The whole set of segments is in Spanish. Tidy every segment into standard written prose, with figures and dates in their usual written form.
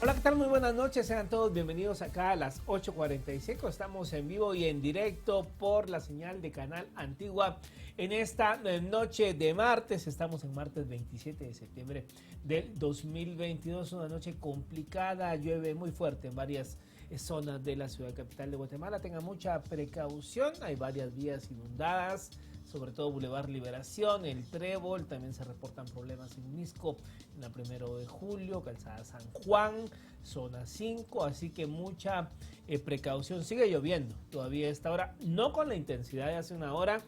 Hola, ¿qué tal? Muy buenas noches, sean todos bienvenidos acá a las 8:45. Estamos en vivo y en directo por la señal de Canal Antigua en esta noche de martes. Estamos en martes 27 de septiembre del 2022, una noche complicada, llueve muy fuerte en varias zonas de la ciudad capital de Guatemala. Tengan mucha precaución, hay varias vías inundadas, sobre todo Boulevard Liberación, el Trébol, también se reportan problemas en Misco, en la 1 de Julio, Calzada San Juan, zona 5, así que mucha precaución. Sigue lloviendo todavía a esta hora, no con la intensidad de hace una hora,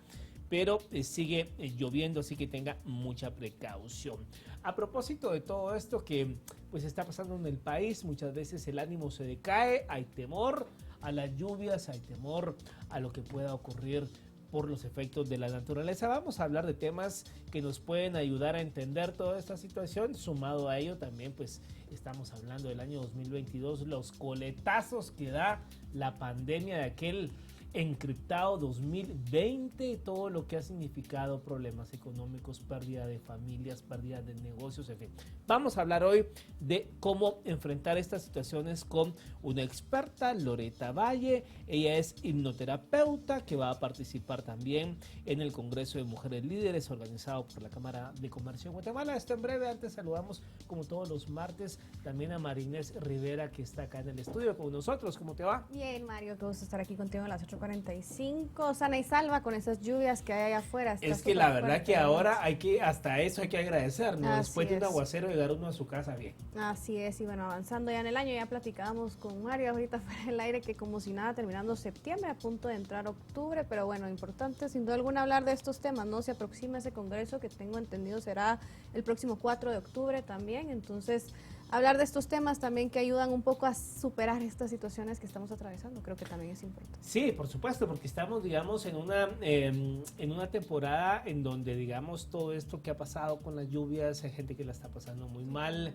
pero sigue lloviendo, así que tenga mucha precaución. A propósito de todo esto que pues está pasando en el país, muchas veces el ánimo se decae, hay temor a las lluvias, hay temor a lo que pueda ocurrir por los efectos de la naturaleza. Vamos a hablar de temas que nos pueden ayudar a entender toda esta situación. Sumado a ello también pues estamos hablando del año 2022, los coletazos que da la pandemia de aquel encriptado 2020, todo lo que ha significado problemas económicos, pérdida de familias, pérdida de negocios, en fin. Vamos a hablar hoy de cómo enfrentar estas situaciones con una experta, Loreta Valle. Ella es hipnoterapeuta que va a participar también en el Congreso de Mujeres Líderes organizado por la Cámara de Comercio de Guatemala. Esto en breve. Antes saludamos como todos los martes también a Marinés Rivera, que está acá en el estudio con nosotros. ¿Cómo te va? Bien, Mario, qué gusto estar aquí contigo a las 8:45, sana y salva con esas lluvias que hay allá afuera. Es que la verdad que ahora hay que, hasta eso hay que agradecer, ¿no? Así Después de un es. aguacero, llegar uno a su casa bien. Así es, y bueno, avanzando ya en el año, ya platicábamos con Mario ahorita fuera del aire que como si nada, terminando septiembre, a punto de entrar octubre, pero bueno, importante sin duda alguna hablar de estos temas, ¿no? Se aproxima ese congreso que tengo entendido será el próximo 4 de octubre también, entonces hablar de estos temas también que ayudan un poco a superar estas situaciones que estamos atravesando, creo que también es importante. Sí, por supuesto, porque estamos, digamos, en una temporada en donde, digamos, todo esto que ha pasado con las lluvias, hay gente que la está pasando muy mal,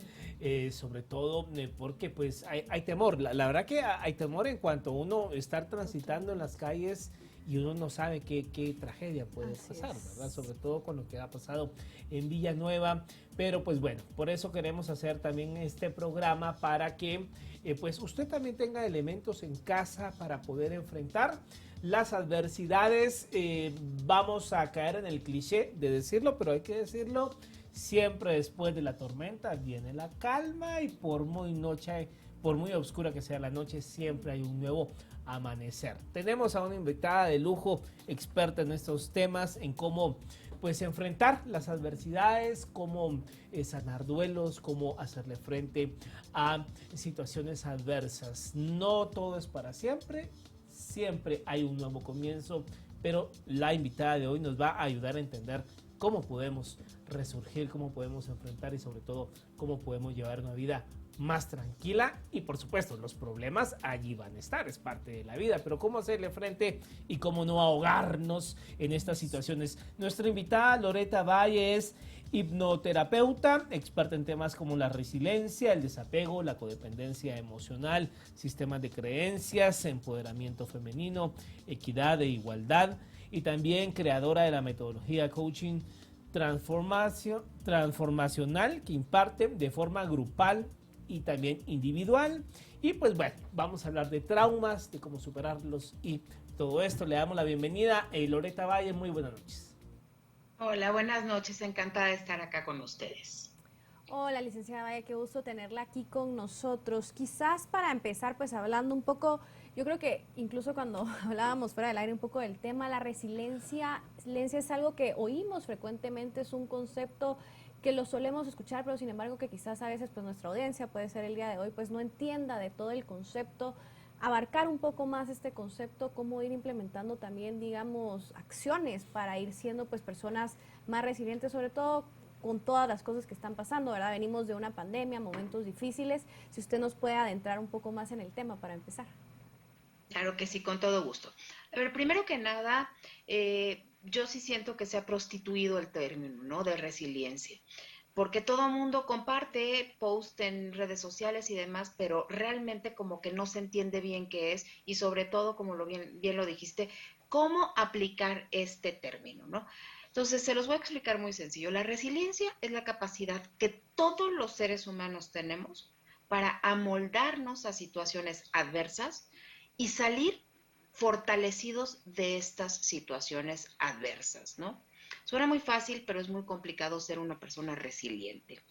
sobre todo porque pues hay temor. La verdad que hay temor en cuanto a uno estar transitando en las calles y uno no sabe qué tragedia puede pasar, ¿verdad? Sobre todo con lo que ha pasado en Villanueva. Pero pues bueno, por eso queremos hacer también este programa para que pues usted también tenga elementos en casa para poder enfrentar las adversidades. Vamos a caer en el cliché de decirlo, pero hay que decirlo. Siempre después de la tormenta viene la calma y por muy oscura que sea la noche, siempre hay un nuevo amanecer. Tenemos a una invitada de lujo, experta en estos temas, en cómo pues enfrentar las adversidades, cómo sanar duelos, cómo hacerle frente a situaciones adversas. No todo es para siempre, siempre hay un nuevo comienzo, pero la invitada de hoy nos va a ayudar a entender cómo podemos resurgir, cómo podemos enfrentar y sobre todo cómo podemos llevar una vida más tranquila. Y por supuesto los problemas allí van a estar, es parte de la vida, pero cómo hacerle frente y cómo no ahogarnos en estas situaciones. Nuestra invitada Loreta Valle es hipnoterapeuta, experta en temas como la resiliencia, el desapego, la codependencia emocional, sistemas de creencias, empoderamiento femenino, equidad e igualdad, y también creadora de la metodología coaching transformacional que imparte de forma grupal y también individual. Y pues bueno, vamos a hablar de traumas, de cómo superarlos y todo esto. Le damos la bienvenida a Loreta Valle. Muy buenas noches. Hola, buenas noches. Encantada de estar acá con ustedes. Hola, licenciada Valle, qué gusto tenerla aquí con nosotros. Quizás para empezar, pues hablando un poco, yo creo que incluso cuando hablábamos fuera del aire un poco del tema, la resiliencia es algo que oímos frecuentemente, es un concepto que lo solemos escuchar, pero sin embargo que quizás a veces pues nuestra audiencia, puede ser el día de hoy, pues no entienda de todo el concepto, abarcar un poco más este concepto, cómo ir implementando también, digamos, acciones para ir siendo pues personas más resilientes, sobre todo con todas las cosas que están pasando, ¿verdad? Venimos de una pandemia, momentos difíciles. Si usted nos puede adentrar un poco más en el tema para empezar. Claro que sí, con todo gusto. A ver, primero que nada, yo sí siento que se ha prostituido el término, ¿no? De resiliencia. Porque todo el mundo comparte post en redes sociales y demás, pero realmente como que no se entiende bien qué es y sobre todo, como bien lo dijiste, cómo aplicar este término, ¿no? Entonces, se los voy a explicar muy sencillo. La resiliencia es la capacidad que todos los seres humanos tenemos para amoldarnos a situaciones adversas y salir fortalecidos de estas situaciones adversas, ¿no? Suena muy fácil, pero es muy complicado ser una persona resiliente.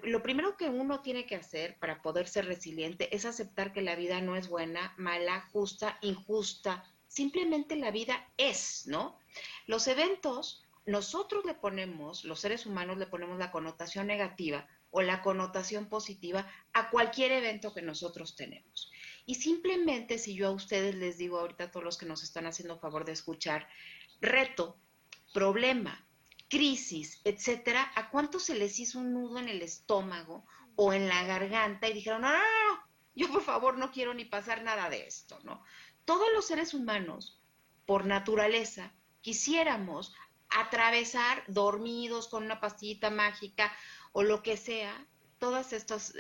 Lo primero que uno tiene que hacer para poder ser resiliente es aceptar que la vida no es buena, mala, justa, injusta. Simplemente la vida es, ¿no? Los eventos, nosotros le ponemos, los seres humanos le ponemos la connotación negativa o la connotación positiva a cualquier evento que nosotros tenemos. Y simplemente si yo a ustedes les digo ahorita a todos los que nos están haciendo favor de escuchar, reto, problema, crisis, etcétera, ¿a cuántos se les hizo un nudo en el estómago o en la garganta y dijeron, no, no, no, yo por favor no quiero ni pasar nada de esto, ¿no? Todos los seres humanos, por naturaleza, quisiéramos atravesar dormidos con una pastillita mágica o lo que sea, todas estas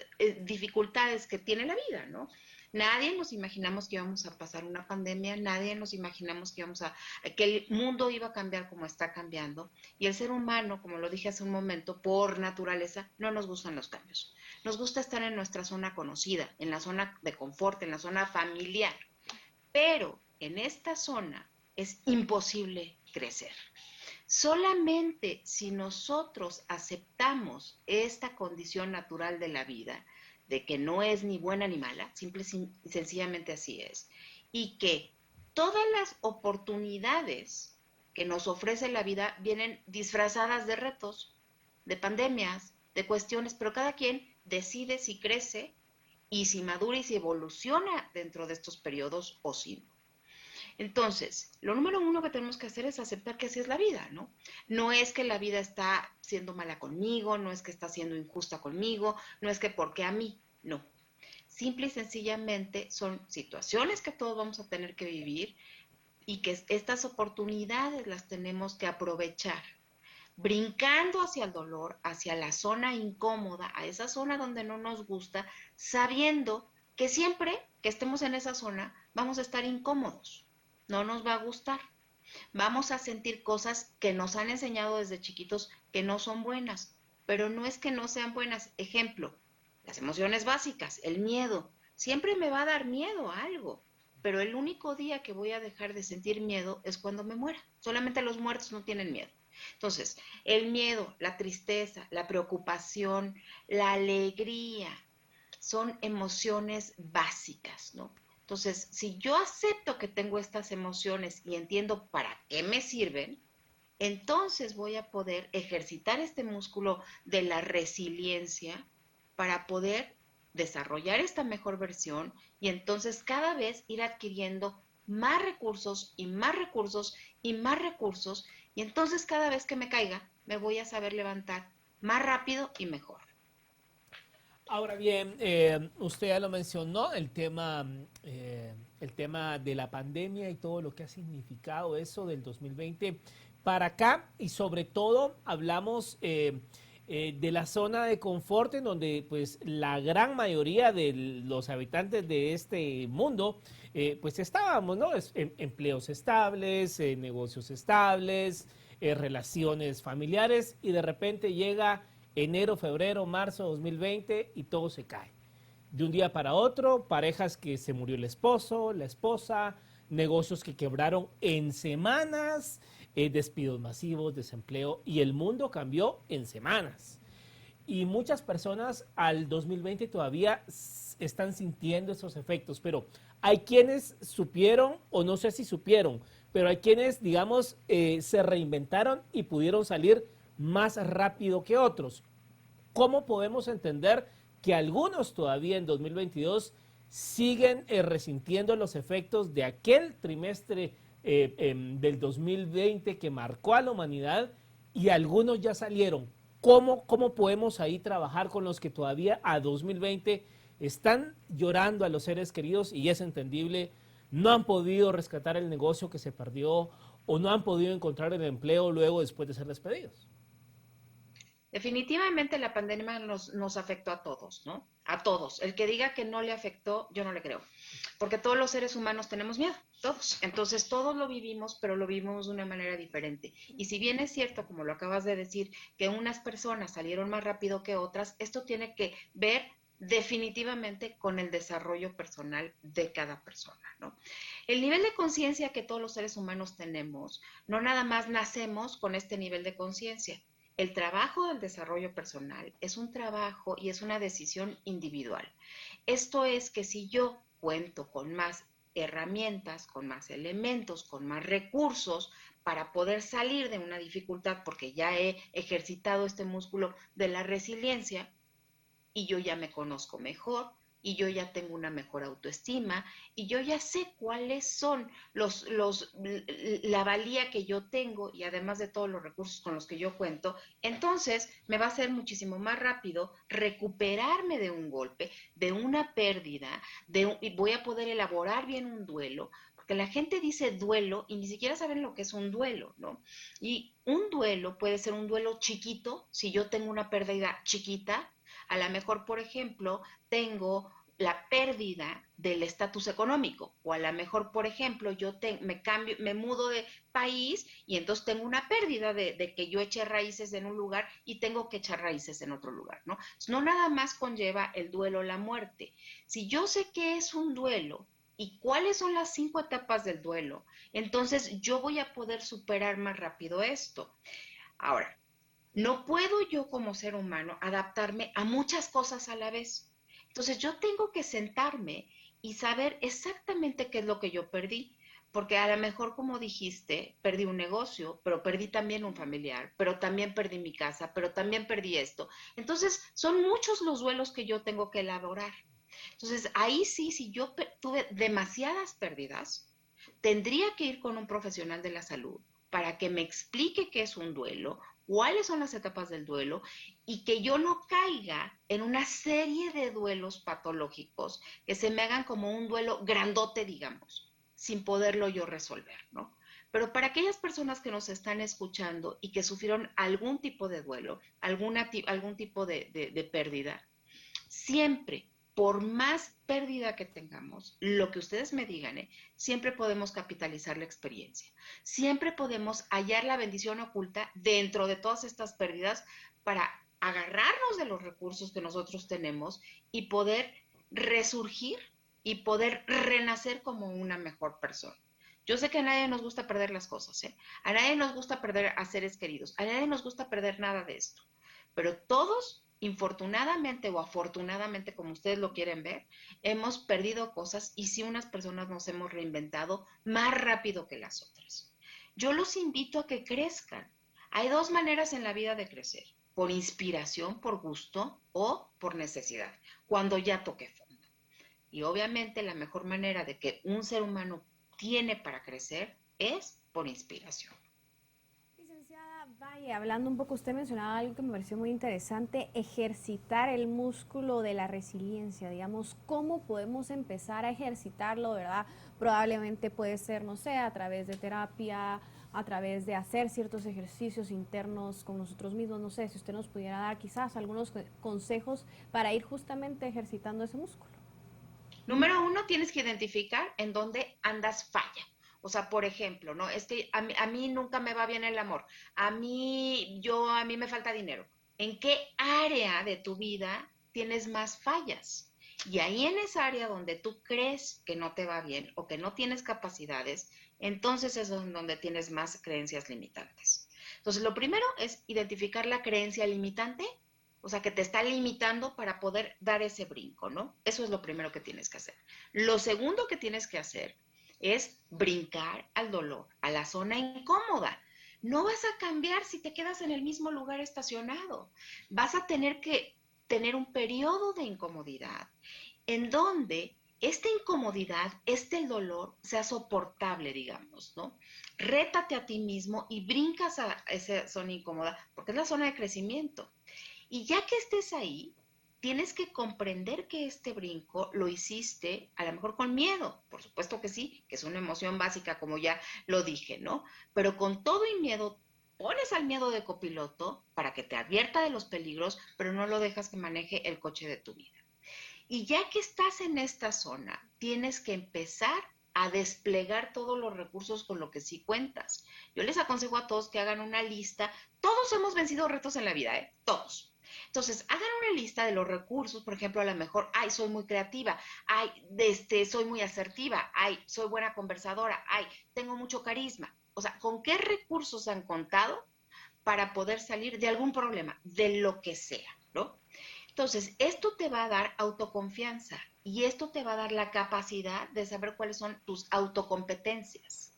dificultades que tiene la vida, ¿no? Nadie nos imaginamos que íbamos a pasar una pandemia, nadie nos imaginamos que el mundo iba a cambiar como está cambiando. Y el ser humano, como lo dije hace un momento, por naturaleza, no nos gustan los cambios. Nos gusta estar en nuestra zona conocida, en la zona de confort, en la zona familiar. Pero en esta zona es imposible crecer. Solamente si nosotros aceptamos esta condición natural de la vida, de que no es ni buena ni mala, simple y sencillamente así es, y que todas las oportunidades que nos ofrece la vida vienen disfrazadas de retos, de pandemias, de cuestiones, pero cada quien decide si crece y si madura y si evoluciona dentro de estos periodos o si no. Entonces, lo número uno que tenemos que hacer es aceptar que así es la vida, ¿no? No es que la vida está siendo mala conmigo, no es que está siendo injusta conmigo, no es que porque a mí, no. Simple y sencillamente son situaciones que todos vamos a tener que vivir y que estas oportunidades las tenemos que aprovechar, brincando hacia el dolor, hacia la zona incómoda, a esa zona donde no nos gusta, sabiendo que siempre que estemos en esa zona vamos a estar incómodos, no nos va a gustar. Vamos a sentir cosas que nos han enseñado desde chiquitos que no son buenas, pero no es que no sean buenas. Ejemplo, las emociones básicas, el miedo. Siempre me va a dar miedo a algo, pero el único día que voy a dejar de sentir miedo es cuando me muera. Solamente los muertos no tienen miedo. Entonces, el miedo, la tristeza, la preocupación, la alegría, son emociones básicas, ¿no? Entonces, si yo acepto que tengo estas emociones y entiendo para qué me sirven, entonces voy a poder ejercitar este músculo de la resiliencia para poder desarrollar esta mejor versión y entonces cada vez ir adquiriendo más recursos y más recursos y más recursos y entonces cada vez que me caiga me voy a saber levantar más rápido y mejor. Ahora bien, usted ya lo mencionó, el tema de la pandemia y todo lo que ha significado eso del 2020 para acá y sobre todo hablamos de la zona de confort en donde pues la gran mayoría de los habitantes de este mundo pues estábamos, ¿no? Empleos estables, negocios estables, relaciones familiares y de repente llega enero, febrero, marzo 2020 y todo se cae. De un día para otro, parejas que se murió el esposo, la esposa, negocios que quebraron en semanas, despidos masivos, desempleo y el mundo cambió en semanas. Y muchas personas al 2020 todavía están sintiendo esos efectos, pero hay quienes supieron, o no sé si supieron, pero hay quienes, digamos, se reinventaron y pudieron salir más rápido que otros. ¿Cómo podemos entender que algunos todavía en 2022 siguen resintiendo los efectos de aquel trimestre del 2020 que marcó a la humanidad y algunos ya salieron? ¿Cómo podemos ahí trabajar con los que todavía a 2020 están llorando a los seres queridos y es entendible, no han podido rescatar el negocio que se perdió o no han podido encontrar el empleo luego después de ser despedidos? Definitivamente la pandemia nos afectó a todos, ¿no? A todos. El que diga que no le afectó, yo no le creo. Porque todos los seres humanos tenemos miedo, todos. Entonces todos lo vivimos, pero lo vivimos de una manera diferente. Y si bien es cierto, como lo acabas de decir, que unas personas salieron más rápido que otras, esto tiene que ver definitivamente con el desarrollo personal de cada persona, ¿no? El nivel de conciencia que todos los seres humanos tenemos, no nada más nacemos con este nivel de conciencia. El trabajo del desarrollo personal es un trabajo y es una decisión individual. Esto es que si yo cuento con más herramientas, con más elementos, con más recursos para poder salir de una dificultad, porque ya he ejercitado este músculo de la resiliencia, y yo ya me conozco mejor y yo ya tengo una mejor autoestima y yo ya sé cuáles son la valía que yo tengo y además de todos los recursos con los que yo cuento, entonces me va a ser muchísimo más rápido recuperarme de un golpe, de una pérdida, y voy a poder elaborar bien un duelo, porque la gente dice duelo y ni siquiera saben lo que es un duelo, ¿no? Y un duelo puede ser un duelo chiquito, si yo tengo una pérdida chiquita, a lo mejor, por ejemplo, tengo la pérdida del estatus económico, o a lo mejor, por ejemplo, me mudo de país y entonces tengo una pérdida de que yo eché raíces en un lugar y tengo que echar raíces en otro lugar, ¿no? No nada más conlleva el duelo o la muerte. Si yo sé qué es un duelo y cuáles son las 5 etapas del duelo, entonces yo voy a poder superar más rápido esto. Ahora, no puedo yo como ser humano adaptarme a muchas cosas a la vez. Entonces yo tengo que sentarme y saber exactamente qué es lo que yo perdí. Porque a lo mejor, como dijiste, perdí un negocio, pero perdí también un familiar, pero también perdí mi casa, pero también perdí esto. Entonces, son muchos los duelos que yo tengo que elaborar. Entonces, ahí sí, si yo tuve demasiadas pérdidas, tendría que ir con un profesional de la salud para que me explique qué es un duelo, cuáles son las etapas del duelo y que yo no caiga en una serie de duelos patológicos que se me hagan como un duelo grandote, digamos, sin poderlo yo resolver, ¿no? Pero para aquellas personas que nos están escuchando y que sufrieron algún tipo de duelo, algún tipo de pérdida, siempre, por más pérdida que tengamos, lo que ustedes me digan, siempre podemos capitalizar la experiencia. Siempre podemos hallar la bendición oculta dentro de todas estas pérdidas para agarrarnos de los recursos que nosotros tenemos y poder resurgir y poder renacer como una mejor persona. Yo sé que a nadie nos gusta perder las cosas, ¿eh? A nadie nos gusta perder a seres queridos, a nadie nos gusta perder nada de esto, pero todos, infortunadamente o afortunadamente, como ustedes lo quieren ver, hemos perdido cosas y sí unas personas nos hemos reinventado más rápido que las otras. Yo los invito a que crezcan. Hay dos maneras en la vida de crecer: por inspiración, por gusto o por necesidad, cuando ya toque fondo. Y obviamente la mejor manera de que un ser humano tiene para crecer es por inspiración. Licenciada Valle, hablando un poco, usted mencionaba algo que me pareció muy interesante, ejercitar el músculo de la resiliencia, digamos, ¿cómo podemos empezar a ejercitarlo, verdad? Probablemente puede ser, no sé, a través de terapia, a través de hacer ciertos ejercicios internos con nosotros mismos, no sé, si usted nos pudiera dar quizás algunos consejos para ir justamente ejercitando ese músculo. Número uno, tienes que identificar en dónde andas falla. O sea, por ejemplo, ¿no? Es que a mí nunca me va bien el amor. A mí me falta dinero. ¿En qué área de tu vida tienes más fallas? Y ahí en esa área donde tú crees que no te va bien o que no tienes capacidades, entonces es donde tienes más creencias limitantes. Entonces, lo primero es identificar la creencia limitante, o sea, que te está limitando para poder dar ese brinco, ¿no? Eso es lo primero que tienes que hacer. Lo segundo que tienes que hacer es brincar al dolor, a la zona incómoda. No vas a cambiar si te quedas en el mismo lugar estacionado. Vas a tener que tener un periodo de incomodidad en donde esta incomodidad, este dolor sea soportable, digamos, ¿no? Rétate a ti mismo y brincas a esa zona incómoda, porque es la zona de crecimiento. Y ya que estés ahí, tienes que comprender que este brinco lo hiciste a lo mejor con miedo, por supuesto que sí, que es una emoción básica, como ya lo dije, ¿no? Pero con todo y miedo, pones al miedo de copiloto para que te advierta de los peligros, pero no lo dejas que maneje el coche de tu vida. Y ya que estás en esta zona, tienes que empezar a desplegar todos los recursos con lo que sí cuentas. Yo les aconsejo a todos que hagan una lista. Todos hemos vencido retos en la vida, ¿eh? Todos. Entonces, hagan una lista de los recursos, por ejemplo, a lo mejor, ay, soy muy creativa, ay, soy muy asertiva, ay, soy buena conversadora, ay, tengo mucho carisma. O sea, ¿con qué recursos han contado para poder salir de algún problema, de lo que sea, ¿no? Entonces, esto te va a dar autoconfianza y esto te va a dar la capacidad de saber cuáles son tus autocompetencias.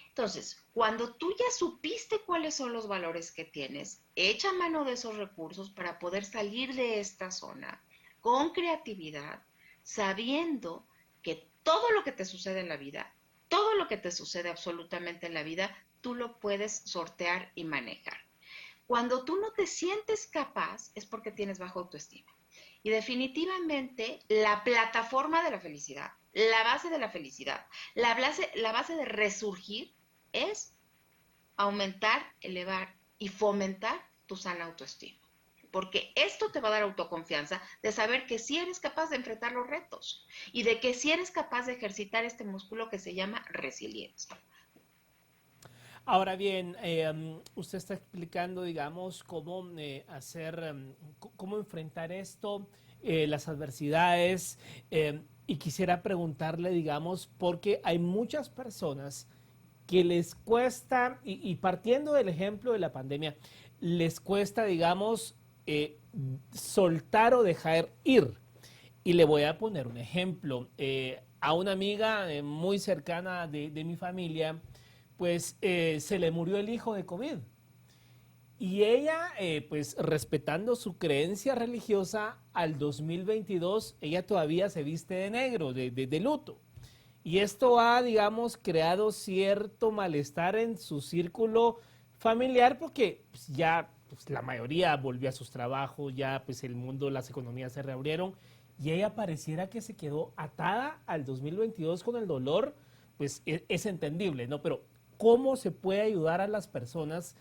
Entonces, cuando tú ya supiste cuáles son los valores que tienes, echa mano de esos recursos para poder salir de esta zona con creatividad, sabiendo que todo lo que te sucede en la vida, todo lo que te sucede absolutamente en la vida, tú lo puedes sortear y manejar. Cuando tú no te sientes capaz es porque tienes baja autoestima. Y definitivamente la plataforma de la felicidad, la base de la felicidad, la base de resurgir es aumentar, elevar y fomentar tu sana autoestima. Porque esto te va a dar autoconfianza de saber que sí eres capaz de enfrentar los retos y de que sí eres capaz de ejercitar este músculo que se llama resiliencia. Ahora bien, usted está explicando, digamos, cómo cómo enfrentar esto, las adversidades, y quisiera preguntarle, digamos, porque hay muchas personas que les cuesta, y partiendo del ejemplo de la pandemia, les cuesta, digamos, soltar o dejar ir. Y le voy a poner un ejemplo. A una amiga muy cercana de mi familia, pues se le murió el hijo de COVID. Y ella, pues respetando su creencia religiosa, al 2022 ella todavía se viste de negro, de luto. Y esto ha, digamos, creado cierto malestar en su círculo familiar porque pues, ya pues, la mayoría volvió a sus trabajos, ya pues el mundo, las economías se reabrieron y ella pareciera que se quedó atada al 2022 con el dolor, pues es entendible, ¿no? Pero ¿cómo se puede ayudar a las personas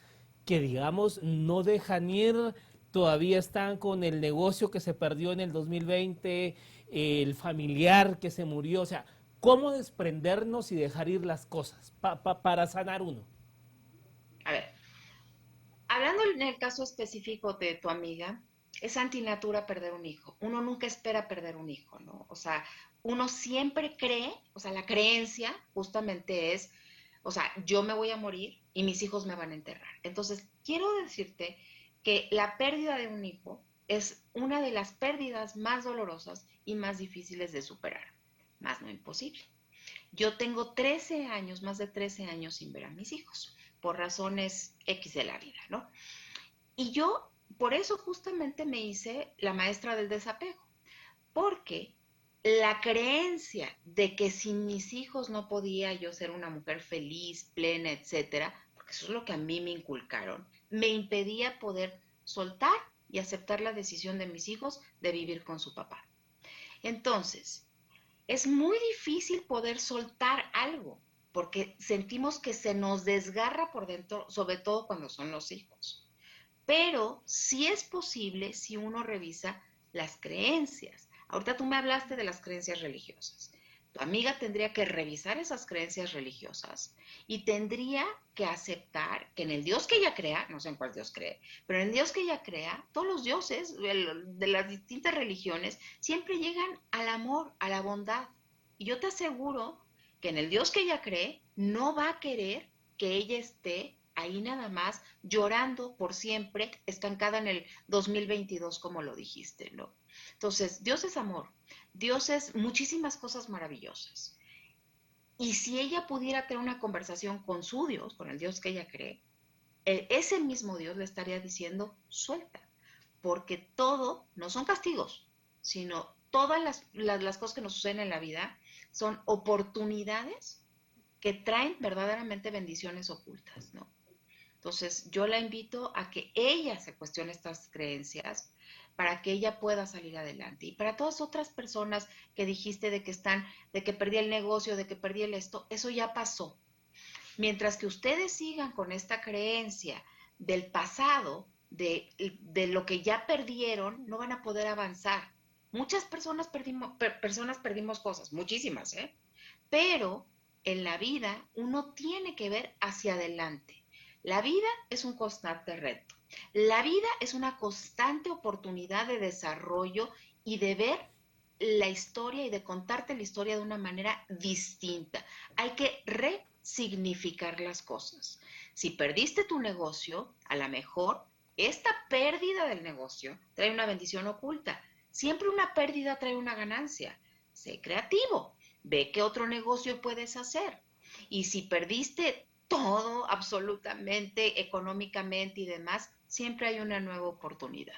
que, digamos, no dejan ir, todavía están con el negocio que se perdió en el 2020, el familiar que se murió? O sea, ¿cómo desprendernos y dejar ir las cosas para sanar uno? A ver, hablando en el caso específico de tu amiga, es antinatura perder un hijo. Uno nunca espera perder un hijo, ¿no? O sea, uno siempre cree, o sea, la creencia justamente es, o sea, yo me voy a morir y mis hijos me van a enterrar. Entonces, quiero decirte que la pérdida de un hijo es una de las pérdidas más dolorosas y más difíciles de superar, más no imposible. Yo tengo 13 años, más de 13 años sin ver a mis hijos, por razones X de la vida, ¿no? Y yo, por eso justamente me hice la maestra del desapego, porque la creencia de que sin mis hijos no podía yo ser una mujer feliz, plena, etcétera, porque eso es lo que a mí me inculcaron, me impedía poder soltar y aceptar la decisión de mis hijos de vivir con su papá. Entonces, es muy difícil poder soltar algo, porque sentimos que se nos desgarra por dentro, sobre todo cuando son los hijos. Pero sí es posible si uno revisa las creencias. Ahorita tú me hablaste de las creencias religiosas. Tu amiga tendría que revisar esas creencias religiosas y tendría que aceptar que en el Dios que ella crea, no sé en cuál Dios cree, pero en el Dios que ella crea, todos los dioses de las distintas religiones siempre llegan al amor, a la bondad. Y yo te aseguro que en el Dios que ella cree no va a querer que ella esté ahí nada más llorando por siempre, estancada en el 2022, como lo dijiste, ¿no? Entonces, Dios es amor, Dios es muchísimas cosas maravillosas. Y si ella pudiera tener una conversación con su Dios, con el Dios que ella cree, ese mismo Dios le estaría diciendo, suelta, porque todo no son castigos, sino todas las cosas que nos suceden en la vida son oportunidades que traen verdaderamente bendiciones ocultas, ¿no? Entonces, yo la invito a que ella se cuestione estas creencias para que ella pueda salir adelante. Y para todas otras personas que dijiste de que están, de que perdí el negocio, de que perdí el esto, eso ya pasó. Mientras que ustedes sigan con esta creencia del pasado, de lo que ya perdieron, no van a poder avanzar. Muchas personas perdimos cosas, muchísimas, ¿eh? Pero en la vida uno tiene que ver hacia adelante. La vida es un constante reto. La vida es una constante oportunidad de desarrollo y de ver la historia y de contarte la historia de una manera distinta. Hay que resignificar las cosas. Si perdiste tu negocio, a lo mejor esta pérdida del negocio trae una bendición oculta. Siempre una pérdida trae una ganancia. Sé creativo. Ve qué otro negocio puedes hacer. Y si perdiste todo absolutamente económicamente y demás, siempre hay una nueva oportunidad.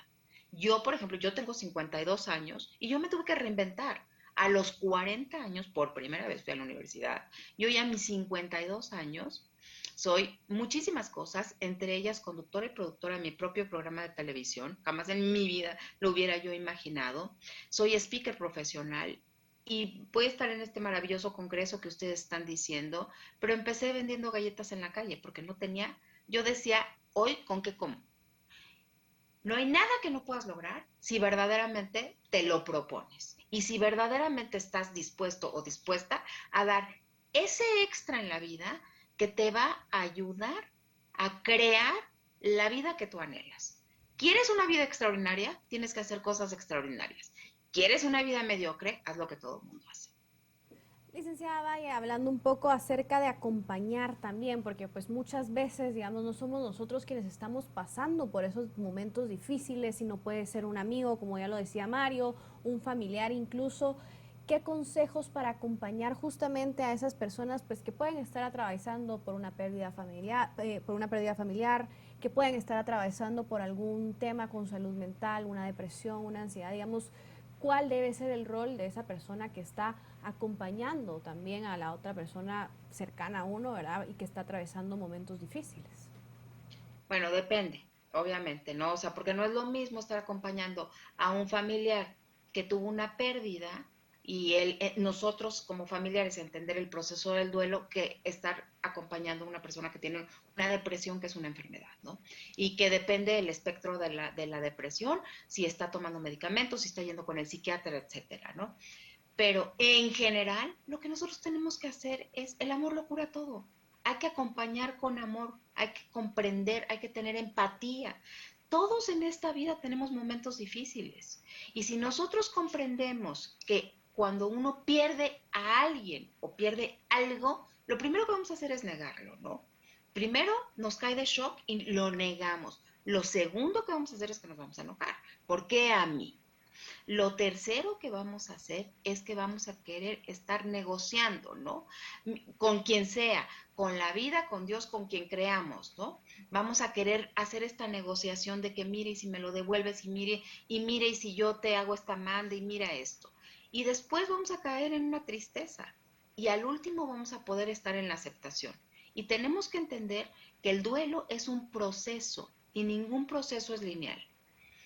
Yo, por ejemplo, yo tengo 52 años y yo me tuve que reinventar. A los 40 años, por primera vez fui a la universidad. Yo ya a mis 52 años soy muchísimas cosas, entre ellas conductora y productora de mi propio programa de televisión. Jamás en mi vida lo hubiera yo imaginado. Soy speaker profesional y voy a estar en este maravilloso congreso que ustedes están diciendo, pero empecé vendiendo galletas en la calle porque no tenía, yo decía, hoy con qué como. No hay nada que no puedas lograr si verdaderamente te lo propones y si verdaderamente estás dispuesto o dispuesta a dar ese extra en la vida que te va a ayudar a crear la vida que tú anhelas. ¿Quieres una vida extraordinaria? Tienes que hacer cosas extraordinarias. ¿Quieres una vida mediocre? Haz lo que todo el mundo hace. Licenciada Valle, hablando un poco acerca de acompañar también, porque pues muchas veces, digamos, no somos nosotros quienes estamos pasando por esos momentos difíciles, sino puede ser un amigo, como ya lo decía Mario, un familiar incluso. ¿Qué consejos para acompañar justamente a esas personas pues que pueden estar atravesando por una pérdida familiar, que pueden estar atravesando por algún tema con salud mental, una depresión, una ansiedad, digamos? ¿Cuál debe ser el rol de esa persona que está acompañando también a la otra persona cercana a uno, ¿verdad? Y que está atravesando momentos difíciles? Bueno, depende, obviamente, ¿no? O sea, porque no es lo mismo estar acompañando a un familiar que tuvo una pérdida y nosotros como familiares entender el proceso del duelo que estar acompañando a una persona que tiene una depresión que es una enfermedad, ¿no? Y que depende del espectro de la depresión, si está tomando medicamentos, si está yendo con el psiquiatra, etcétera, ¿no? Pero en general, lo que nosotros tenemos que hacer es, el amor lo cura todo. Hay que acompañar con amor, hay que comprender, hay que tener empatía. Todos en esta vida tenemos momentos difíciles. Y si nosotros comprendemos que cuando uno pierde a alguien o pierde algo, lo primero que vamos a hacer es negarlo, ¿no? Primero nos cae de shock y lo negamos. Lo segundo que vamos a hacer es que nos vamos a enojar. ¿Por qué a mí? Lo tercero que vamos a hacer es que vamos a querer estar negociando, ¿no? Con quien sea, con la vida, con Dios, con quien creamos, ¿no? Vamos a querer hacer esta negociación de que mire y si me lo devuelves y mire y si yo te hago esta manda y mira esto. Y después vamos a caer en una tristeza y al último vamos a poder estar en la aceptación. Y tenemos que entender que el duelo es un proceso y ningún proceso es lineal.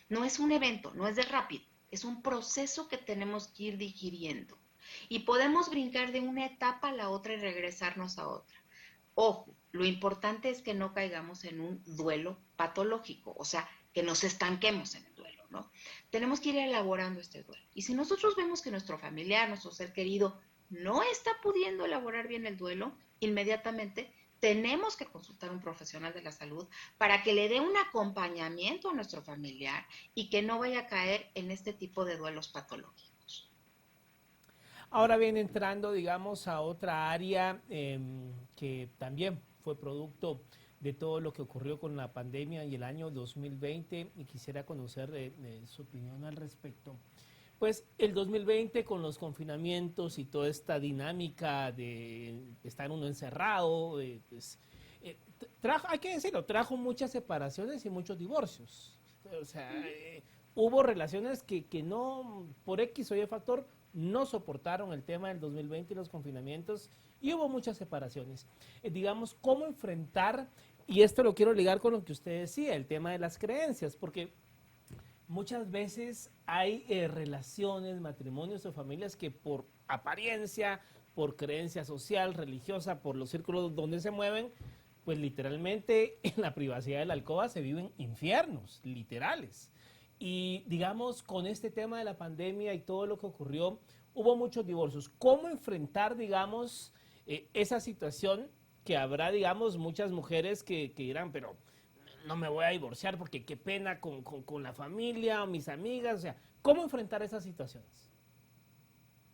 No es un evento, no es de rápido, es un proceso que tenemos que ir digiriendo. Y podemos brincar de una etapa a la otra y regresarnos a otra. Ojo, lo importante es que no caigamos en un duelo patológico, o sea, que nos estanquemos en el duelo, ¿no? Tenemos que ir elaborando este duelo. Y si nosotros vemos que nuestro familiar, nuestro ser querido, no está pudiendo elaborar bien el duelo, inmediatamente tenemos que consultar a un profesional de la salud para que le dé un acompañamiento a nuestro familiar y que no vaya a caer en este tipo de duelos patológicos. Ahora viene entrando, digamos, a otra área que también fue producto de todo lo que ocurrió con la pandemia y el año 2020 y quisiera conocer su opinión al respecto. Pues el 2020 con los confinamientos y toda esta dinámica de estar uno encerrado, pues, trajo, hay que decirlo, trajo muchas separaciones y muchos divorcios. O sea, hubo relaciones que no, por X o Y factor, no soportaron el tema del 2020 y los confinamientos y hubo muchas separaciones. Digamos, ¿cómo enfrentar? Y esto lo quiero ligar con lo que usted decía, el tema de las creencias, porque muchas veces hay relaciones, matrimonios o familias que por apariencia, por creencia social, religiosa, por los círculos donde se mueven, pues literalmente en la privacidad de la alcoba se viven infiernos, literales. Y digamos, con este tema de la pandemia y todo lo que ocurrió, hubo muchos divorcios. ¿Cómo enfrentar, digamos, esa situación que habrá, digamos, muchas mujeres que dirán, pero no me voy a divorciar porque qué pena con la familia o mis amigas, o sea, ¿cómo enfrentar esas situaciones?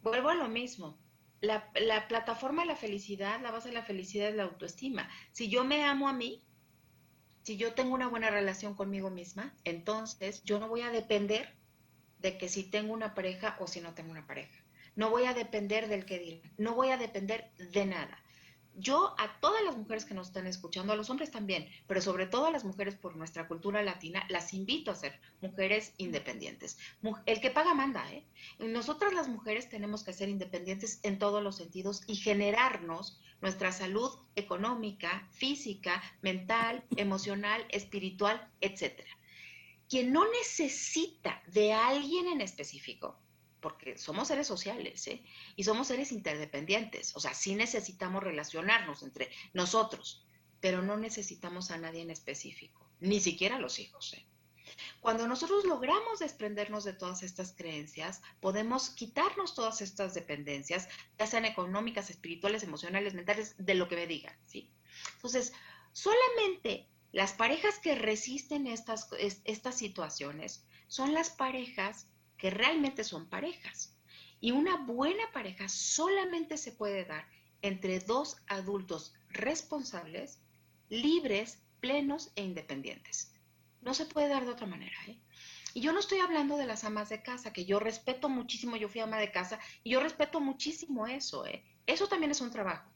Vuelvo a lo mismo. La plataforma de la felicidad, la base de la felicidad es la autoestima. Si yo me amo a mí, si yo tengo una buena relación conmigo misma, entonces yo no voy a depender de que si tengo una pareja o si no tengo una pareja. No voy a depender del que dirán, no voy a depender de nada. Yo a todas las mujeres que nos están escuchando, a los hombres también, pero sobre todo a las mujeres por nuestra cultura latina, las invito a ser mujeres independientes. El que paga manda, ¿eh? Nosotras las mujeres tenemos que ser independientes en todos los sentidos y generarnos nuestra salud económica, física, mental, emocional, espiritual, etcétera. Quien no necesita de alguien en específico, porque somos seres sociales, ¿eh? Y somos seres interdependientes, o sea, sí necesitamos relacionarnos entre nosotros, pero no necesitamos a nadie en específico, ni siquiera a los hijos, ¿eh? Cuando nosotros logramos desprendernos de todas estas creencias, podemos quitarnos todas estas dependencias, ya sean económicas, espirituales, emocionales, mentales, de lo que me digan, ¿sí? Entonces, solamente las parejas que resisten estas situaciones son las parejas que realmente son parejas. Y una buena pareja solamente se puede dar entre dos adultos responsables, libres, plenos e independientes. No se puede dar de otra manera, ¿eh? Y yo no estoy hablando de las amas de casa, que yo respeto muchísimo, yo fui ama de casa y yo respeto muchísimo eso, ¿eh? Eso también es un trabajo.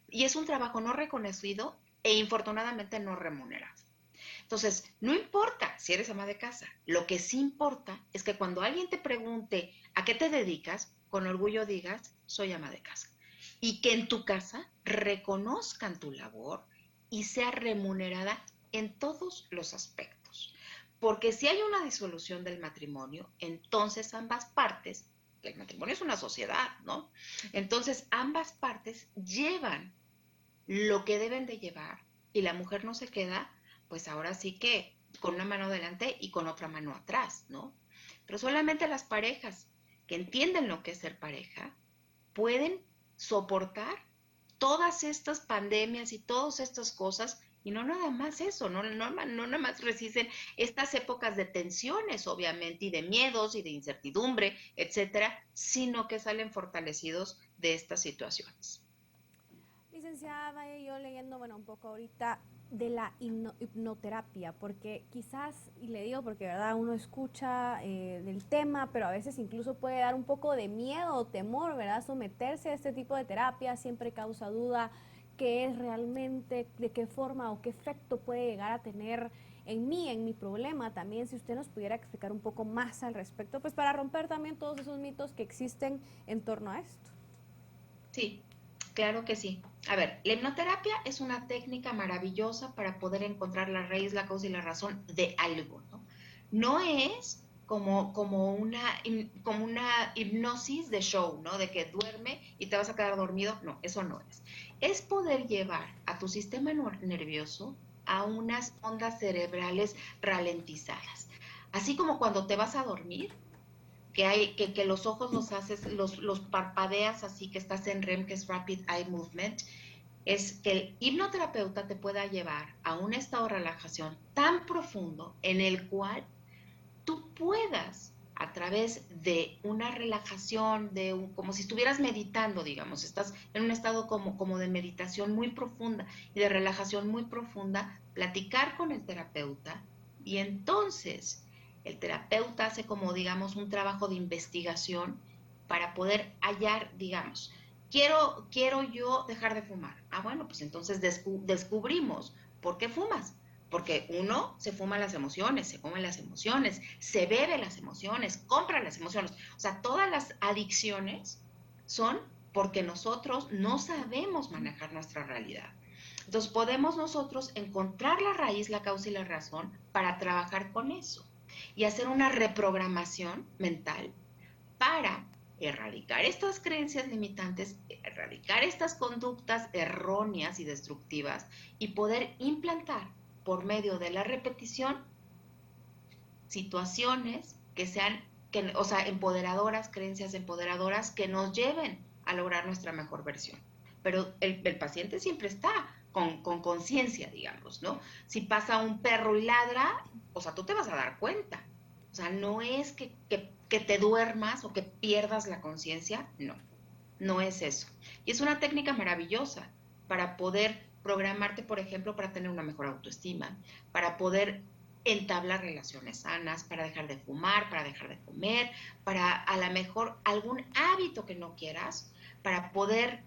Y es un trabajo no reconocido e infortunadamente no remunerado. Entonces, no importa si eres ama de casa, lo que sí importa es que cuando alguien te pregunte a qué te dedicas, con orgullo digas, soy ama de casa. Y que en tu casa reconozcan tu labor y sea remunerada en todos los aspectos. Porque si hay una disolución del matrimonio, entonces ambas partes, el matrimonio es una sociedad, ¿no? Entonces ambas partes llevan lo que deben de llevar y la mujer no se queda, pues ahora sí que con una mano delante y con otra mano atrás, ¿no? Pero solamente las parejas que entienden lo que es ser pareja pueden soportar todas estas pandemias y todas estas cosas y no nada más eso, no nada más resisten estas épocas de tensiones, obviamente, y de miedos y de incertidumbre, etcétera, sino que salen fortalecidos de estas situaciones. Licenciada, vaya yo leyendo, bueno, un poco ahorita de la hipnoterapia, porque quizás, y le digo porque verdad uno escucha del tema, pero a veces incluso puede dar un poco de miedo o temor, ¿verdad? Someterse a este tipo de terapia siempre causa duda qué es realmente, de qué forma o qué efecto puede llegar a tener en mí, en mi problema. También si usted nos pudiera explicar un poco más al respecto, pues para romper también todos esos mitos que existen en torno a esto. Sí, claro que sí. A ver, la hipnoterapia es una técnica maravillosa para poder encontrar la raíz, la causa y la razón de algo, ¿no? No es como una hipnosis de show, ¿no? De que duerme y te vas a quedar dormido. No, eso no es. Es poder llevar a tu sistema nervioso a unas ondas cerebrales ralentizadas. Así como cuando te vas a dormir, que los ojos los parpadeas así, que estás en REM, que es Rapid Eye Movement, es que el hipnoterapeuta te pueda llevar a un estado de relajación tan profundo en el cual tú puedas, a través de una relajación, como si estuvieras meditando, digamos, estás en un estado como de meditación muy profunda y de relajación muy profunda, platicar con el terapeuta y entonces el terapeuta hace como, digamos, un trabajo de investigación para poder hallar, digamos, quiero yo dejar de fumar. Ah, bueno, pues entonces descubrimos por qué fumas. Porque uno se fuma las emociones, se come las emociones, se bebe las emociones, compra las emociones. O sea, todas las adicciones son porque nosotros no sabemos manejar nuestra realidad. Entonces podemos nosotros encontrar la raíz, la causa y la razón para trabajar con eso y hacer una reprogramación mental para erradicar estas creencias limitantes, erradicar estas conductas erróneas y destructivas y poder implantar por medio de la repetición situaciones que sean, o sea, empoderadoras, creencias empoderadoras que nos lleven a lograr nuestra mejor versión. Pero el paciente siempre está con conciencia, digamos, ¿no? Si pasa un perro y ladra, o sea, tú te vas a dar cuenta. O sea, no es que te duermas o que pierdas la conciencia, no, no es eso. Y es una técnica maravillosa para poder programarte, por ejemplo, para tener una mejor autoestima, para poder entablar relaciones sanas, para dejar de fumar, para dejar de comer, para a lo mejor algún hábito que no quieras, para poder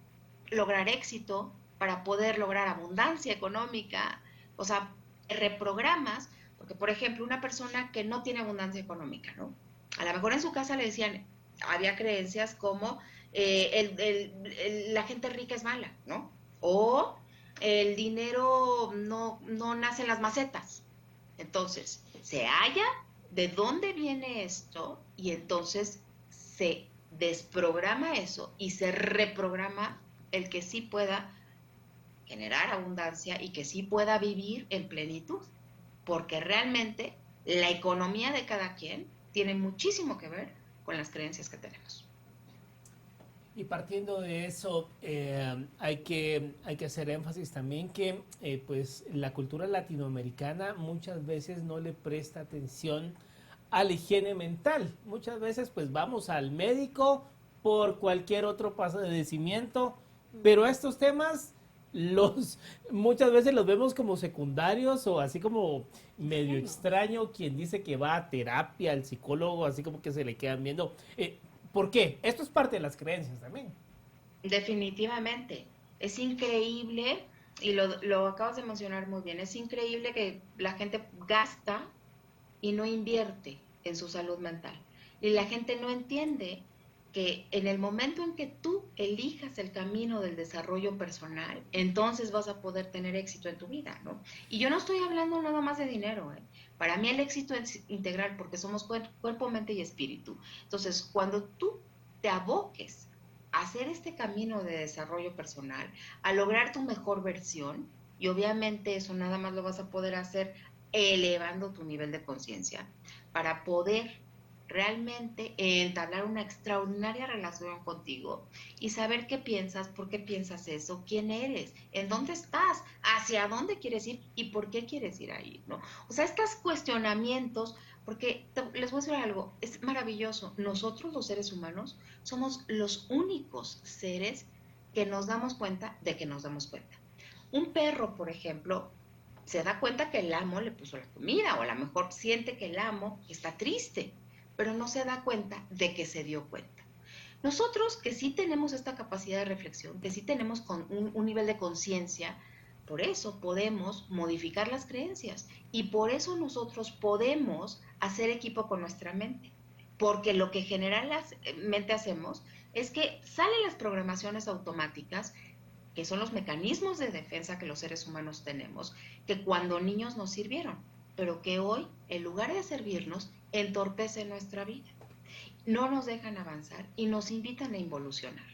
lograr éxito, para poder lograr abundancia económica. O sea, reprogramas, porque por ejemplo, una persona que no tiene abundancia económica, ¿no? A lo mejor en su casa le decían, había creencias como la gente rica es mala, ¿no? O el dinero no nace en las macetas. Entonces, se halla de dónde viene esto y entonces se desprograma eso y se reprograma el que sí pueda generar abundancia y que sí pueda vivir en plenitud, porque realmente la economía de cada quien tiene muchísimo que ver con las creencias que tenemos. Y partiendo de eso, hay que hacer énfasis también que pues la cultura latinoamericana muchas veces no le presta atención a la higiene mental. Muchas veces pues vamos al médico por cualquier otro padecimiento, pero estos temas los muchas veces los vemos como secundarios o así como medio extraño quien dice que va a terapia, al psicólogo, así como que se le quedan viendo. ¿Por qué? Esto es parte de las creencias también. Definitivamente. Es increíble, y lo acabas de mencionar muy bien, es increíble que la gente gasta y no invierte en su salud mental. Y la gente no entiende que en el momento en que tú elijas el camino del desarrollo personal, entonces vas a poder tener éxito en tu vida, ¿no? Y yo no estoy hablando nada más de dinero, ¿eh? Para mí el éxito es integral porque somos cuerpo, mente y espíritu. Entonces, cuando tú te aboques a hacer este camino de desarrollo personal, a lograr tu mejor versión, y obviamente eso nada más lo vas a poder hacer elevando tu nivel de conciencia para poder realmente entablar una extraordinaria relación contigo y saber qué piensas, por qué piensas eso, quién eres, en dónde estás, hacia dónde quieres ir y por qué quieres ir ahí, ¿no? O sea, estos cuestionamientos, porque les voy a decir algo, es maravilloso. Nosotros los seres humanos somos los únicos seres que nos damos cuenta de que nos damos cuenta. Un perro, por ejemplo, se da cuenta que el amo le puso la comida o a lo mejor siente que el amo está triste, pero no se da cuenta de que se dio cuenta. Nosotros que sí tenemos esta capacidad de reflexión, que sí tenemos un nivel de conciencia, por eso podemos modificar las creencias y por eso nosotros podemos hacer equipo con nuestra mente. Porque lo que generalmente hacemos es que salen las programaciones automáticas, que son los mecanismos de defensa que los seres humanos tenemos, que cuando niños nos sirvieron, pero que hoy, en lugar de servirnos, entorpecen nuestra vida. No nos dejan avanzar y nos invitan a involucionar.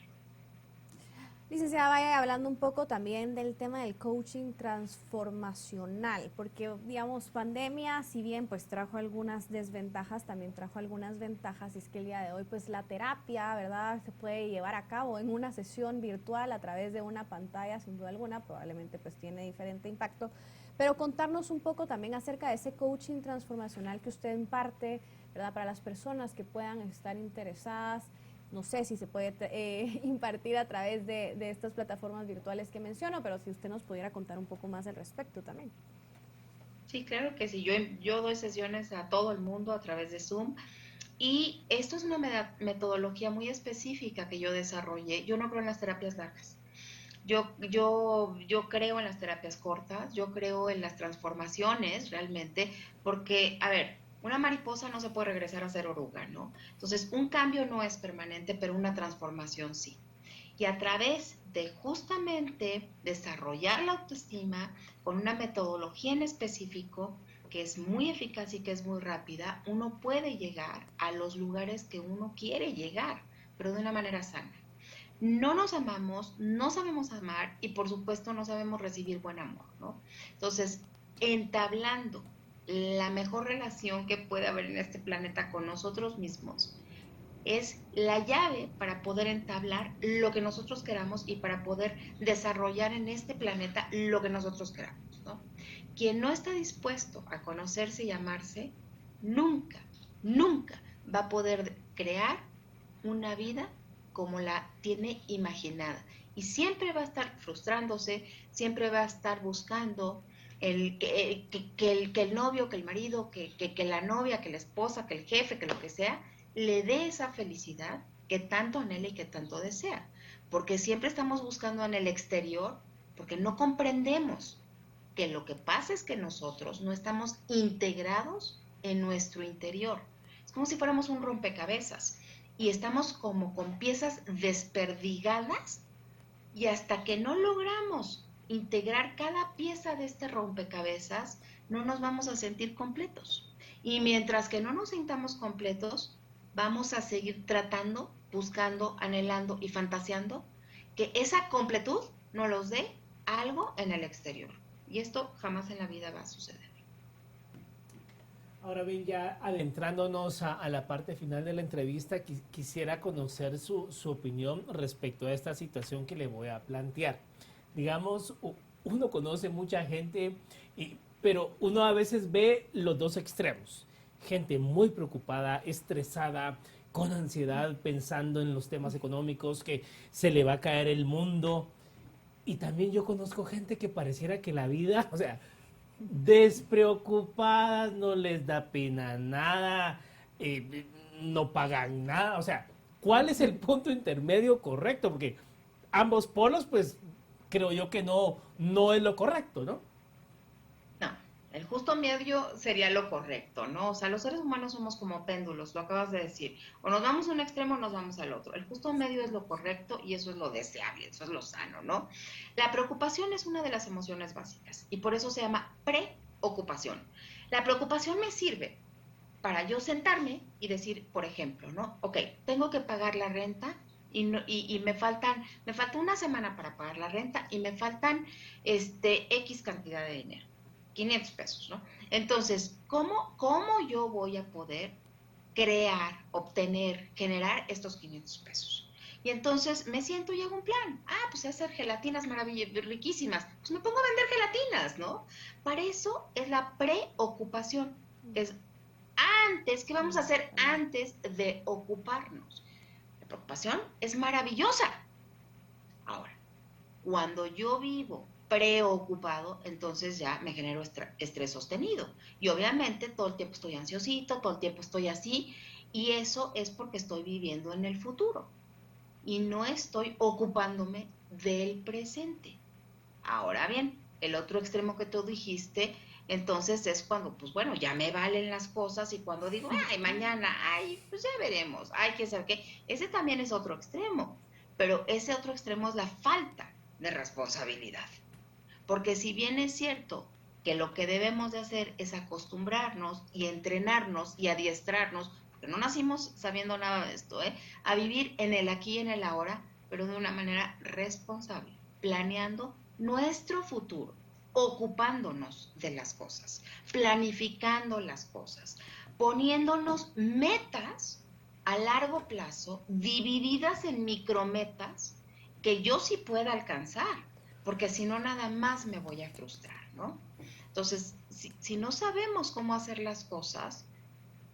Licenciada, vaya hablando un poco también del tema del coaching transformacional, porque digamos, pandemia, si bien pues trajo algunas desventajas, también trajo algunas ventajas, y es que el día de hoy pues la terapia, ¿verdad?, se puede llevar a cabo en una sesión virtual a través de una pantalla, sin duda alguna, probablemente pues tiene diferente impacto, pero contarnos un poco también acerca de ese coaching transformacional que usted imparte, ¿verdad?, para las personas que puedan estar interesadas. No sé si se puede impartir a través de estas plataformas virtuales que menciono, pero si usted nos pudiera contar un poco más al respecto también. Sí, claro que sí. Yo doy sesiones a todo el mundo a través de Zoom y esto es una metodología muy específica que yo desarrollé. Yo no creo en las terapias largas. Yo creo en las terapias cortas, yo creo en las transformaciones realmente, porque, a ver, una mariposa no se puede regresar a ser oruga, ¿no? Entonces, un cambio no es permanente, pero una transformación sí. Y a través de justamente desarrollar la autoestima con una metodología en específico que es muy eficaz y que es muy rápida, uno puede llegar a los lugares que uno quiere llegar, pero de una manera sana. No nos amamos, no sabemos amar y por supuesto no sabemos recibir buen amor, ¿no? Entonces, entablando la mejor relación que puede haber en este planeta con nosotros mismos, es la llave para poder entablar lo que nosotros queramos y para poder desarrollar en este planeta lo que nosotros queramos, ¿no? Quien no está dispuesto a conocerse y amarse, nunca, nunca va a poder crear una vida como la tiene imaginada. Y siempre va a estar frustrándose, siempre va a estar buscando que el novio, que el marido, que la novia, que la esposa, que el jefe, que lo que sea, le dé esa felicidad que tanto anhela y que tanto desea. Porque siempre estamos buscando en el exterior, porque no comprendemos que lo que pasa es que nosotros no estamos integrados en nuestro interior. Es como si fuéramos un rompecabezas y estamos como con piezas desperdigadas y hasta que no logramos integrar cada pieza de este rompecabezas, no nos vamos a sentir completos. Y mientras que no nos sintamos completos, vamos a seguir tratando, buscando, anhelando y fantaseando que esa completud nos los dé algo en el exterior. Y esto jamás en la vida va a suceder. Ahora bien, ya adentrándonos a la parte final de la entrevista, quisiera conocer su opinión respecto a esta situación que le voy a plantear. Digamos, uno conoce mucha gente, pero uno a veces ve los dos extremos. Gente muy preocupada, estresada, con ansiedad, pensando en los temas económicos, que se le va a caer el mundo. Y también yo conozco gente que pareciera que la vida, o sea, despreocupadas, no les da pena nada, no pagan nada. O sea, ¿cuál es el punto intermedio correcto? Porque ambos polos, pues, creo yo que no es lo correcto, ¿no? No, el justo medio sería lo correcto, ¿no? O sea, los seres humanos somos como péndulos, lo acabas de decir. O nos vamos a un extremo o nos vamos al otro. El justo medio es lo correcto y eso es lo deseable, eso es lo sano, ¿no? La preocupación es una de las emociones básicas y por eso se llama preocupación. La preocupación me sirve para yo sentarme y decir, por ejemplo, ¿no? Ok, tengo que pagar la renta y me falta una semana para pagar la renta y me faltan X cantidad de dinero, 500 pesos, ¿no? Entonces, ¿cómo yo voy a poder crear, obtener, generar estos 500 pesos? Y entonces me siento y hago un plan. Ah, pues hacer gelatinas maravillosas, riquísimas. Pues me pongo a vender gelatinas, ¿no? Para eso es la preocupación. Es antes, ¿qué vamos a hacer antes de ocuparnos? La preocupación es maravillosa. Ahora, cuando yo vivo preocupado, entonces ya me genero estrés sostenido. Y obviamente todo el tiempo estoy ansiosito, todo el tiempo estoy así, y eso es porque estoy viviendo en el futuro y no estoy ocupándome del presente. Ahora bien, el otro extremo que tú dijiste, entonces es cuando, pues bueno, ya me valen las cosas y cuando digo, ay, mañana, ay, pues ya veremos, ay, qué sabe qué. Ese también es otro extremo, pero ese otro extremo es la falta de responsabilidad. Porque si bien es cierto que lo que debemos de hacer es acostumbrarnos y entrenarnos y adiestrarnos, porque no nacimos sabiendo nada de esto, a vivir en el aquí y en el ahora, pero de una manera responsable, planeando nuestro futuro, ocupándonos de las cosas, planificando las cosas, poniéndonos metas a largo plazo, divididas en micrometas que yo sí pueda alcanzar, porque si no nada más me voy a frustrar, ¿no? Entonces, si no sabemos cómo hacer las cosas,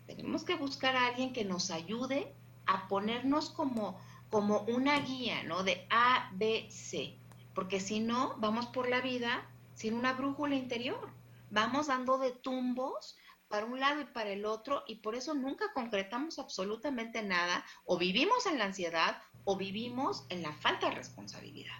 tenemos que buscar a alguien que nos ayude a ponernos como una guía, ¿no? De A, B, C, porque si no, vamos por la vida sin una brújula interior, vamos dando de tumbos para un lado y para el otro y por eso nunca concretamos absolutamente nada o vivimos en la ansiedad o vivimos en la falta de responsabilidad.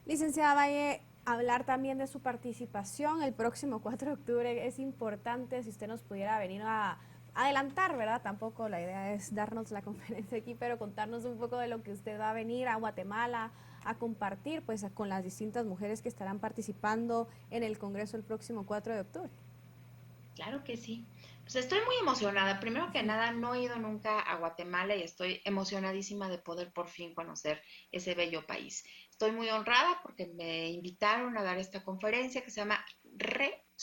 Licenciada Valle, hablar también de su participación el próximo 4 de octubre es importante. Si usted nos pudiera venir a adelantar, ¿verdad? Tampoco la idea es darnos la conferencia aquí, pero contarnos un poco de lo que usted va a venir a Guatemala a compartir pues con las distintas mujeres que estarán participando en el Congreso el próximo 4 de octubre. Claro que sí. Pues estoy muy emocionada. Primero que nada, no he ido nunca a Guatemala y estoy emocionadísima de poder por fin conocer ese bello país. Estoy muy honrada porque me invitaron a dar esta conferencia que se llama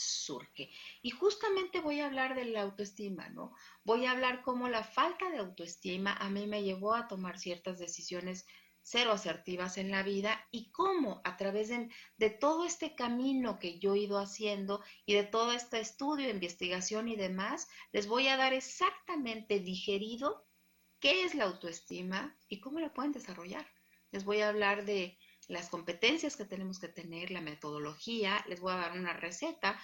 surge. Y justamente voy a hablar de la autoestima, ¿no? Voy a hablar cómo la falta de autoestima a mí me llevó a tomar ciertas decisiones cero asertivas en la vida y cómo a través de todo este camino que yo he ido haciendo y de todo este estudio, investigación y demás, les voy a dar exactamente digerido qué es la autoestima y cómo la pueden desarrollar. Les voy a hablar de las competencias que tenemos que tener, la metodología, les voy a dar una receta,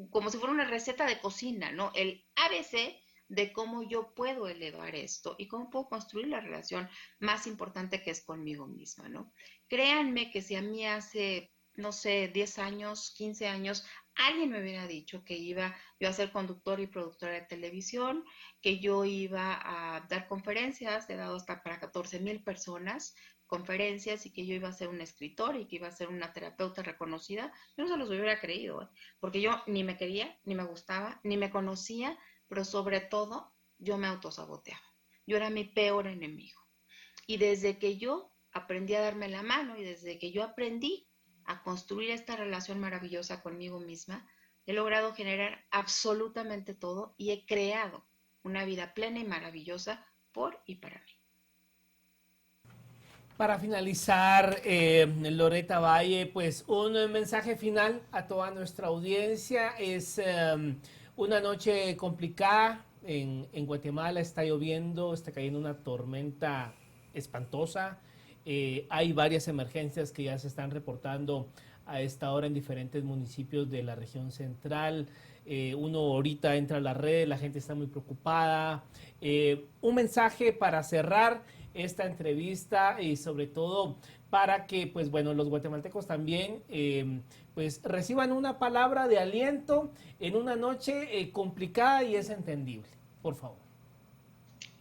como si fuera una receta de cocina, ¿no? El ABC de cómo yo puedo elevar esto y cómo puedo construir la relación más importante que es conmigo misma, ¿no? Créanme que si a mí hace, no sé, 10 años, 15 años, alguien me hubiera dicho que iba yo a ser conductora y productora de televisión, que yo iba a dar conferencias, he dado hasta para 14,000 personas, conferencias y que yo iba a ser un escritor y que iba a ser una terapeuta reconocida, yo no se los hubiera creído, ¿eh? Porque yo ni me quería, ni me gustaba, ni me conocía, pero sobre todo yo me autosaboteaba. Yo era mi peor enemigo. Y desde que yo aprendí a darme la mano y desde que yo aprendí a construir esta relación maravillosa conmigo misma, he logrado generar absolutamente todo y he creado una vida plena y maravillosa por y para mí. Para finalizar, Loretta Valle, pues un mensaje final a toda nuestra audiencia. Es una noche complicada. En Guatemala está lloviendo, está cayendo una tormenta espantosa. Hay varias emergencias que ya se están reportando a esta hora en diferentes municipios de la región central. Uno ahorita entra a la red, la gente está muy preocupada. Un mensaje para cerrar esta entrevista y sobre todo para que, pues bueno, los guatemaltecos también pues reciban una palabra de aliento en una noche complicada y es entendible. Por favor.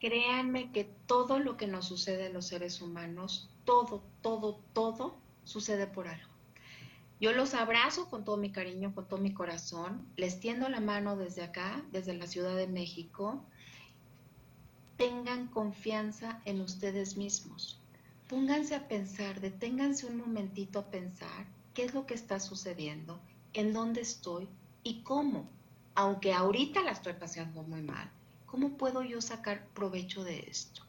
Créanme que todo lo que nos sucede a los seres humanos, todo sucede por algo. Yo los abrazo con todo mi cariño, con todo mi corazón, les tiendo la mano desde acá, desde la Ciudad de México. Tengan confianza en ustedes mismos. Pónganse a pensar, deténganse un momentito a pensar qué es lo que está sucediendo, en dónde estoy y cómo, aunque ahorita la estoy pasando muy mal, ¿cómo puedo yo sacar provecho de esto?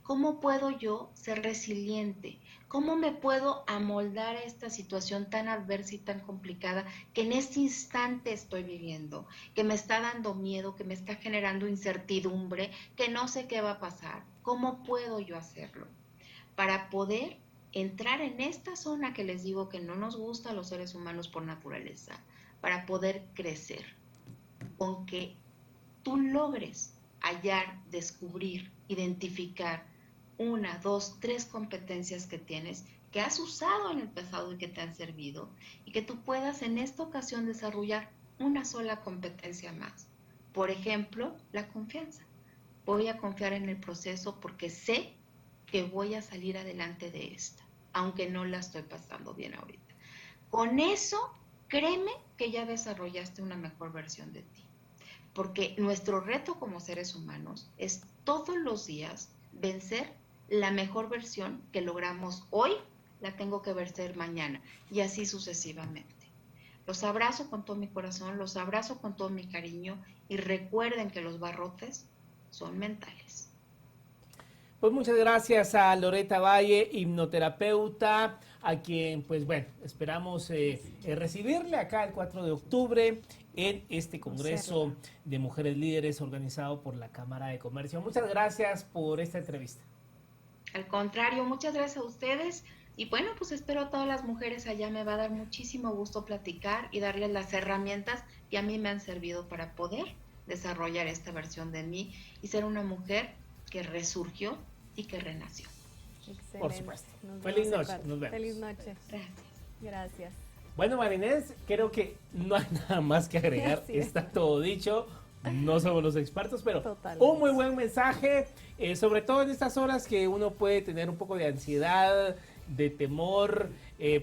¿Cómo puedo yo ser resiliente? ¿Cómo me puedo amoldar a esta situación tan adversa y tan complicada que en este instante estoy viviendo, que me está dando miedo, que me está generando incertidumbre, que no sé qué va a pasar? ¿Cómo puedo yo hacerlo? Para poder entrar en esta zona que les digo que no nos gusta a los seres humanos por naturaleza, para poder crecer, con que tú logres hallar, descubrir, identificar 1, 2, 3 competencias que tienes, que has usado en el pasado y que te han servido, y que tú puedas en esta ocasión desarrollar una sola competencia más. Por ejemplo, la confianza. Voy a confiar en el proceso porque sé que voy a salir adelante de esta, aunque no la estoy pasando bien ahorita. Con eso, créeme que ya desarrollaste una mejor versión de ti. Porque nuestro reto como seres humanos es todos los días vencer la mejor versión que logramos hoy, la tengo que vencer mañana y así sucesivamente. Los abrazo con todo mi corazón, los abrazo con todo mi cariño y recuerden que los barrotes son mentales. Pues muchas gracias a Loretta Valle, hipnoterapeuta, a quien, pues bueno, esperamos recibirle acá el 4 de octubre en este Congreso de Mujeres Líderes organizado por la Cámara de Comercio. Muchas gracias por esta entrevista. Al contrario, muchas gracias a ustedes y bueno, pues espero a todas las mujeres allá. Me va a dar muchísimo gusto platicar y darles las herramientas que a mí me han servido para poder desarrollar esta versión de mí y ser una mujer que resurgió y que renació. Excelente. Por supuesto. Feliz noche. Nos vemos. Feliz noche. Gracias. Gracias. Bueno, Marinés, creo que no hay nada más que agregar. Está todo dicho. No somos los expertos, pero Totalmente. Un muy buen mensaje, sobre todo en estas horas que uno puede tener un poco de ansiedad, de temor,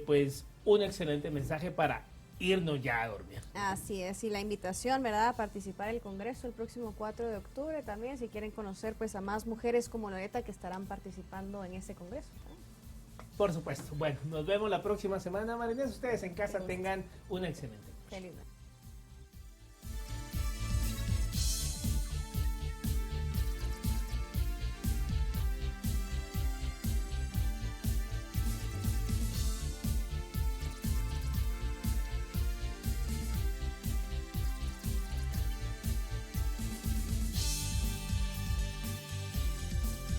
pues un excelente mensaje para irnos ya a dormir. Así es, y la invitación, ¿verdad?, a participar en el Congreso el próximo 4 de octubre también, si quieren conocer pues a más mujeres como Loretta que estarán participando en ese Congreso, ¿no? Por supuesto. Bueno, nos vemos la próxima semana, Marinés. Ustedes en casa tengan un excelente. Feliz noche.